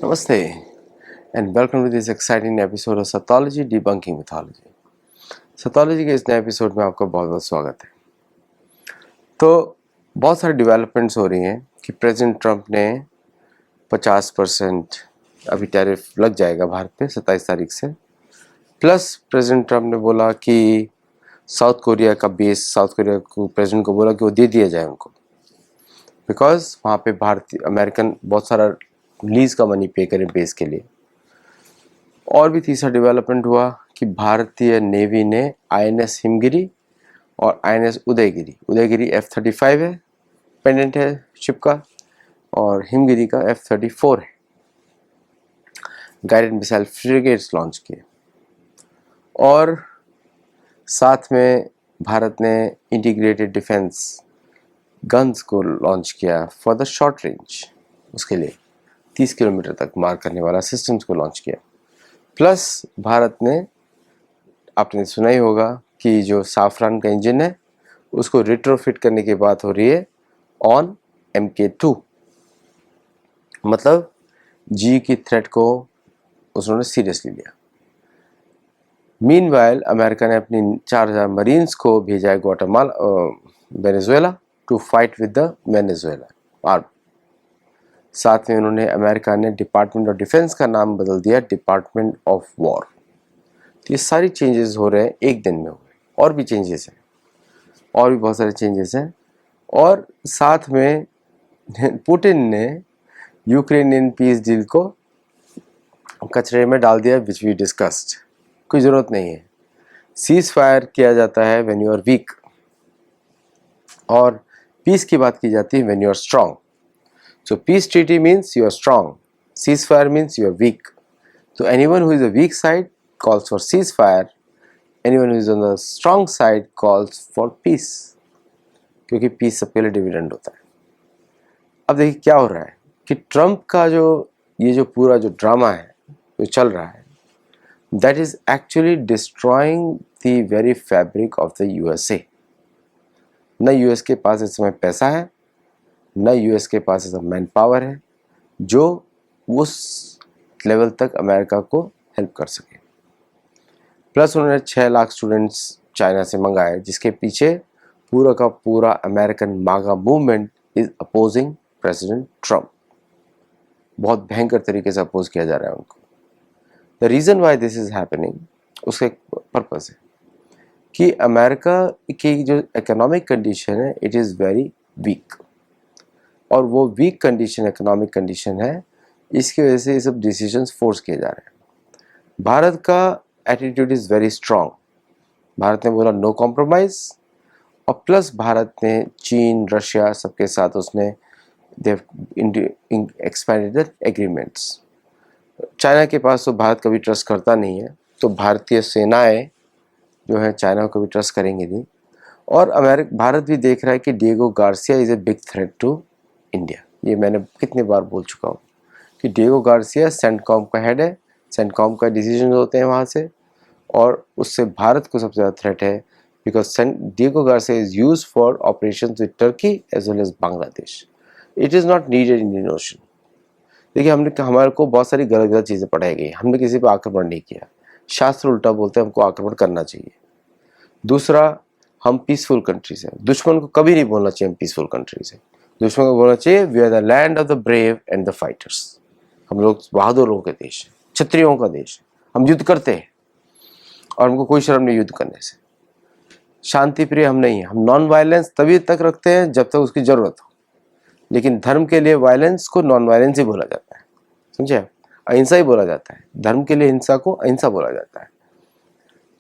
Namaste and welcome to this exciting episode of Sathology Debunking Mythology. Sathology के इस नए episode में आपका बहुत बहुत स्वागत है। तो बहुत सारी डेवलपमेंट्स हो रही हैं कि प्रेसिडेंट ट्रंप ने 50% अभी टैरिफ लग जाएगा भारत पे 27 तारीख से, प्लस प्रेसिडेंट ट्रंप ने बोला कि साउथ कोरिया का बेस, साउथ कोरिया को प्रेसिडेंट को बोला कि वो दे दिया जाए उनको, बिकॉज वहाँ पे भारतीय अमेरिकन बहुत सारा लीज का मनी पे करें बेस के लिए। और भी तीसरा डेवलपमेंट हुआ कि भारतीय नेवी ने INS हिमगिरी और INS उदयगिरी F-35 है, पेंडेंट है शिप का, और हिमगिरी का F-34 है, गाइडेड मिसाइल फ्रिगेट्स लॉन्च किए। और साथ में भारत ने इंटीग्रेटेड डिफेंस गन्स को लॉन्च किया फॉर द शॉर्ट रेंज, उसके लिए 30 किलोमीटर तक मार करने वाला सिस्टम्स को लॉन्च किया। प्लस भारत ने, आपने सुना ही होगा कि जो साफरान का इंजन है उसको रिट्रोफिट करने की बात हो रही है ऑन MK2, मतलब जी की थ्रेट को उसने सीरियसली लिया। मीनवाइल अमेरिका ने अपनी 4000 मरीन्स को भेजा है Venezuela to fight with the Venezuela army. साथ में उन्होंने, अमेरिका ने डिपार्टमेंट ऑफ डिफेंस का नाम बदल दिया डिपार्टमेंट ऑफ वॉर। तो ये सारी चेंजेस हो रहे हैं, एक दिन में हो गए। और भी चेंजेस हैं, और भी बहुत सारे चेंजेस हैं। और साथ में पुतिन ने यूक्रेनियन पीस डील को कचरे में डाल दिया, विच वी डिस्कस्ड। कोई ज़रूरत नहीं है। सीज फायर किया जाता है व्हेन यू आर वीक, और पीस की बात की जाती है when you are strong. So peace treaty means you are strong. Ceasefire means you are weak. So anyone who is a weak side calls for ceasefire. Anyone who is on the strong side calls for peace. क्योंकि peace सबके लिए dividend होता है। अब देखिए क्या हो रहा है कि ट्रंप का जो पूरा जो ड्रामा है जो चल रहा है, that is actually destroying the very fabric of the USA. न US के पास इस समय पैसा है, न यूएस के पास ऐसा मैन पावर है जो उस लेवल तक अमेरिका को हेल्प कर सके। प्लस उन्होंने 6 लाख स्टूडेंट्स चाइना से मंगाए, जिसके पीछे पूरा का पूरा अमेरिकन मागा movement is opposing president Trump. बहुत भयंकर तरीके से अपोज किया जा रहा है उनको। The reason why this is happening, उसका एक पर्पस है कि अमेरिका की जो इकोनॉमिक कंडीशन है इट इज़ वेरी वीक, और वो वीक कंडीशन इकोनॉमिक कंडीशन है, इसकी वजह से ये सब डिसीजंस फोर्स किए जा रहे हैं। भारत का attitude is very strong. Bharat ने बोला नो कॉम्प्रोमाइज़, और प्लस भारत ने चीन, रशिया सबके साथ उसने एक्सपैंडेड द एग्रीमेंट्स। चाइना के पास तो भारत कभी ट्रस्ट करता नहीं है, तो भारतीय सेनाएं जो हैं चाइना को कभी ट्रस्ट करेंगे नहीं। और भारत भी देख रहा है कि Diego Garcia is a big threat to India. ये मैंने कितनी बार बोल चुका हूँ कि डिएगो गार्सिया सेंटकॉम का हेड है, सेंटकॉम का डिसीजन होते हैं वहाँ से, और उससे भारत को सबसे ज़्यादा थ्रेट है, because Diego Garcia is use for operation with Turkey as well as Bangladesh. It is not needed in Indian Ocean. देखिए, हमारे को बहुत सारी गलत गलत चीज़ें पढ़ाई गई। हमने किसी पर आक्रमण नहीं किया, शास्त्र उल्टा बोलते हैं हमको आक्रमण करना चाहिए। दूसरा, हम पीसफुल कंट्री से, दुश्मन को कभी नहीं बोलना चाहिए हम पीसफुल कंट्री से। दुश्मन को बोलना चाहिए we are the land of the brave and the fighters. हम लोग बहादुरों का देश है, क्षत्रियों का देश है, हम युद्ध करते हैं और हमको कोई शर्म नहीं युद्ध करने से। शांति प्रिय हम नहीं है। हम नॉन वायलेंस तभी तक रखते हैं जब तक उसकी जरूरत हो, लेकिन धर्म के लिए वायलेंस को नॉन वायलेंस ही बोला जाता है, समझे? अहिंसा ही बोला जाता है। धर्म के लिए हिंसा को अहिंसा बोला जाता है।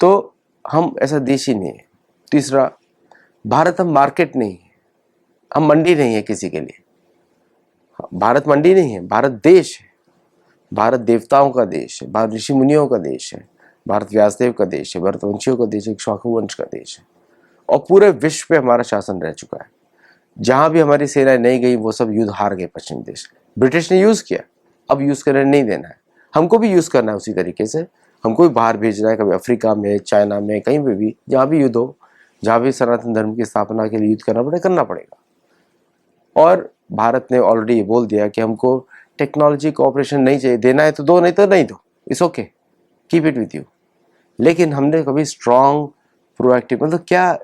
तो हम ऐसा देश ही नहीं है। तीसरा, भारत हम मार्केट नहीं है, हम मंडी नहीं है किसी के लिए। भारत मंडी नहीं है, भारत देश है। भारत देवताओं का देश है, भारत ऋषि मुनियों का देश है, भारत व्यासदेव का देश है, भरतवंशियों का देश है, इक्ष्वाकु वंश का देश है, और पूरे विश्व पे हमारा शासन रह चुका है। जहां भी हमारी सेनाएं नहीं गई वो सब युद्ध हार गए पश्चिमी देश। ब्रिटिश ने यूज किया, अब यूज करने नहीं देना है। हमको भी यूज करना है उसी तरीके से। हमको भी बाहर भेजना है, कभी अफ्रीका में, चाइना में, कहीं पे भी जहाँ भी युद्ध हो, जहाँ भी सनातन धर्म की स्थापना के लिए युद्ध करना पड़े, करना पड़ेगा। और भारत ने ऑलरेडी ये बोल दिया कि हमको टेक्नोलॉजी कोऑपरेशन नहीं चाहिए, देना है तो दो, नहीं तो नहीं दो, it's okay, keep it with you. लेकिन हमने कभी स्ट्रॉन्ग प्रोएक्टिव, मतलब क्या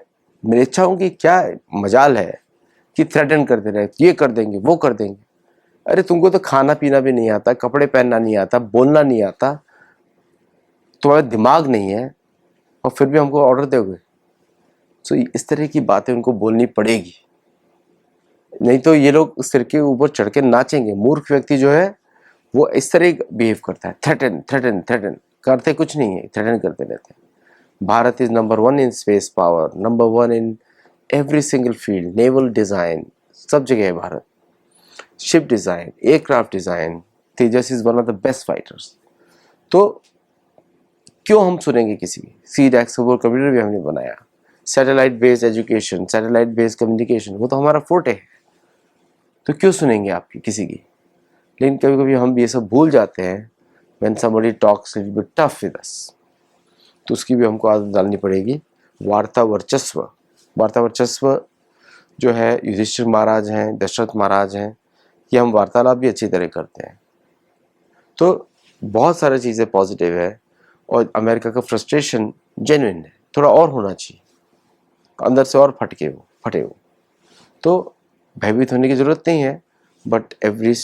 मेरी इच्छाओं की क्या मजाल है कि थ्रेटन करते रहे, ये कर देंगे वो कर देंगे। अरे तुमको तो खाना पीना भी नहीं आता, कपड़े पहनना नहीं आता, बोलना नहीं आता, तुम्हारा दिमाग नहीं है, और फिर भी हमको ऑर्डर दोगे। सो इस तरह की बातें उनको बोलनी पड़ेगी, नहीं तो ये लोग सिर के ऊपर चढ़ के नाचेंगे। मूर्ख व्यक्ति जो है वो इस तरह बिहेव करता है, थ्रेटन थ्रेटन थ्रेटन, करते कुछ नहीं है, थ्रेटन करते रहते हैं। Bharat is number one in space power, number one in every single field, naval design सब जगह है Bharat, ship design, aircraft design, Tejas is one of the best fighters. तो क्यों हम सुनेंगे किसी की? सी डैक्स कंप्यूटर भी हमने बनाया, satellite based education, satellite based communication, वो तो हमारा फोर्टे है, तो क्यों सुनेंगे आपकी किसी की? लेकिन कभी कभी हम ये सब भूल जाते हैं। when somebody talks a little bit tough with us, तो उसकी भी हमको आदत डालनी पड़ेगी। वार्ता वर्चस्व, वार्ता वर्चस्व जो है युधिष्ठिर महाराज हैं, दशरथ महाराज हैं, ये हम वार्तालाप भी अच्छी तरह करते हैं। तो बहुत सारी चीज़ें पॉजिटिव है, और अमेरिका का फ्रस्ट्रेशन जेन्युइन है, थोड़ा और होना चाहिए, अंदर से और फटे वो। तो भयभीत होने की ज़रूरत नहीं है, but every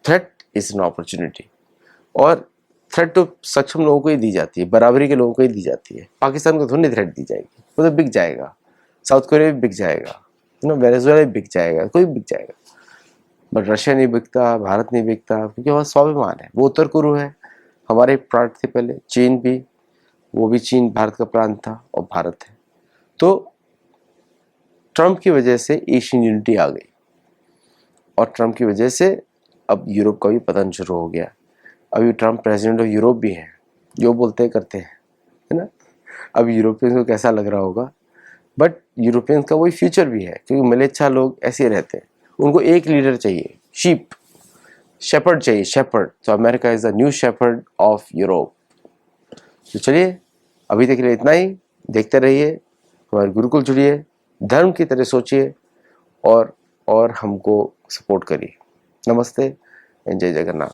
threat is an opportunity. और थ्रेट तो सक्षम लोगों को ही दी जाती है, बराबरी के लोगों को ही दी जाती है। पाकिस्तान को थोड़ी थ्रेट दी जाएगी, वो तो बिक जाएगा, साउथ कोरिया भी बिक जाएगा, वेनेजुएला भी बिक जाएगा, कोई बिक जाएगा, बट रशिया नहीं बिकता, भारत नहीं बिकता, क्योंकि वहाँ स्वाभिमान है, वो उत्तर कुरु है, हमारे प्रांत थे पहले, चीन भी, वो भी चीन भारत का प्रांत था और भारत है। तो ट्रम्प की वजह से एशियन यूनिटी आ गई, और ट्रम्प की वजह से अब यूरोप का भी पतन शुरू हो गया। अभी ट्रम्प प्रेसिडेंट ऑफ यूरोप भी हैं, जो बोलते हैं करते हैं, है ना। अब यूरोपियंस को कैसा लग रहा होगा, बट यूरोपियंस का वही फ्यूचर भी है, क्योंकि मलेच्छा लोग ऐसे रहते हैं, उनको एक लीडर चाहिए, शीप शेपर्ड चाहिए, शेपर्ड। तो America is the New Shepard of Europe. तो चलिए, अभी तक के लिए इतना ही। देखते रहिए, हमारे गुरुकुल जुड़िए, धर्म की तरह सोचिए, और हमको सपोर्ट करिए। नमस्ते, जय जगन्नाथ।